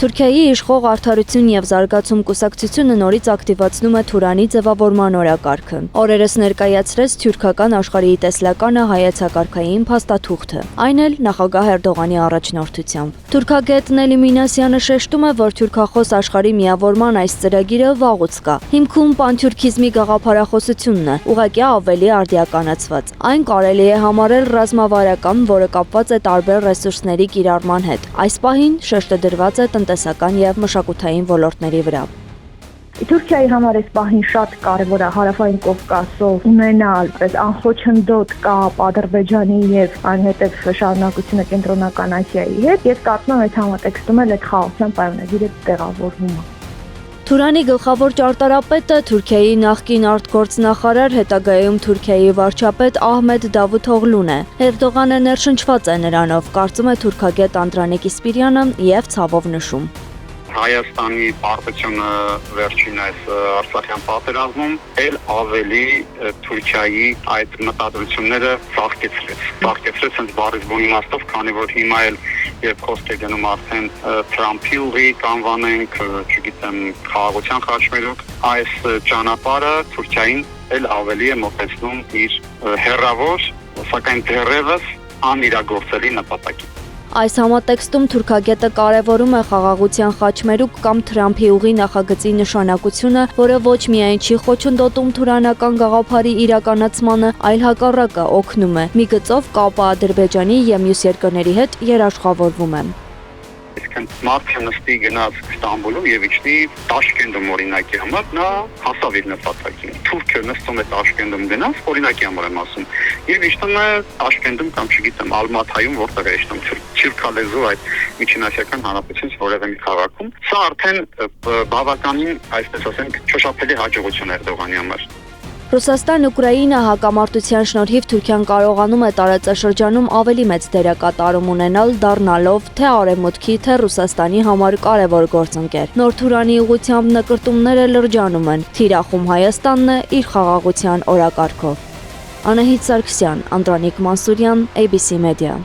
Թուրքիայի իշխող Արդարություն և զարգացում կուսակցությունը նորից ակտիվացնում է Թուրանի ձևավորման օրակարգը։ Օրերս ներկայացրեց թուրքական աշխարհի տեսլականը հայեցակարգային փաստաթուղթը, այն էլ նախագահ Էրդողանի առաջնորդությամբ։ Թուրքագետ Նելի Մինասյանը շեշտում է, որ թուրքախոս աշխարհի միավորման այս ծրագիրը վաղուց կա։ Հիմքում պանթուրքիզմի գաղափարախոսությունն է, ուղղակի ավելի արդիականացված։ Այն կարելի է համարել ռազմավարական, որը կապված է տարբեր ռեսուրսների կիրառման հետ։ Այս պահին շեշտը դրված է տնտեսական և մշակութային ոլորտների վրա։ Թուրքիայի համար այս պահին շատ կարևոր է Հարավային Կովկասով ունենալ անխոչնդոտ կապ Ադրբեջանի եւ այնուհետեւ շարունակությունը Կենտրոնական Ասիայի հետ։ Ես կարծում եմ, այդ համատեքստում էլ այդ խաղաղության պայմանագիրը տեղավորվում է։ Թուրանի գլխավոր ճարտարապետը Թուրքիայի նախկին արտգործնախարար, հետագայում Թուրքիայի վարչապետ Ահմեդ Դավութօղլուն է։ Էրդողանը ներշնչված է նրանով, կարծում է թուրքագետ Անդրանիկ Իսպիրյանը եւ ցավով նշում. Հայաստանի պարտությունը վերջին այս արցախյան պատերազմում էլ ավելի Թուրքիայի այդ մտադրությունները ծաղկեցրեց հենց բառի իմաստով, քանի որ հիմա էլ երբ խոսք է գնում արդեն Թրամփի ուղի կանվանենք, չգիտեմ, խաղաղության խաչմերուկ, այս ճանապարհը Թուրքիային էլ ավելի է մոտեցնում իր հեռավոր, սակայն դեռևս անիրագործելի նպատակին։ Այս համատեքստում թուրքագետը կարևորում է խաղաղության խաչմերուկ կամ Թրամփի ուղի նախագծի նշանակությունը, որը ոչ միայն չի խոչընդոտում թուրանական գաղափարի իրականացմանը, այլ հակառակը օգնում է։ Մի գծով կապը Ադրբեջանի և մյուս երկրների հետ երաշխավորվում է։ Այսինքն մարդը նստի գնաց Ստամբուլում եւ իջնի Տաշկենտում օրինակի համար, նա հասավ իր նպատակին։ Թուրքը նստում է Տաշկենտում գնաց, օրինակի համար եմ ասում, եւ իջնում է Տաշկենտում կամ չգիտեմ Ալմաթայում, որտեղ է իջնում թուրքալեզու այդ միջինասիական հանրապետությունից որևէ մի քաղաքում։ Սա արդեն բավականին, այսպես ասենք, շոշափելի հաջողություն է Էրդողանի համար։ Ռուսաստան-Ուկրաինա հակամարտության շնորհիվ Թուրքիան կարողանում է տարածաշրջանում ավելի մեծ դերակատարում ունենալ, դառնալով թե Արևմուտքի, թե Ռուսաստանի համար կարևոր գործընկեր։ Նոր Թուրանի ուղղությամբ նկրտումները լրջանում են, թիրախում Հայաստանն է իր խաղաղության օրակարգով։ Անահիտ Սարգսյան, Անդրանիկ Մանսուրյան, ABC Media։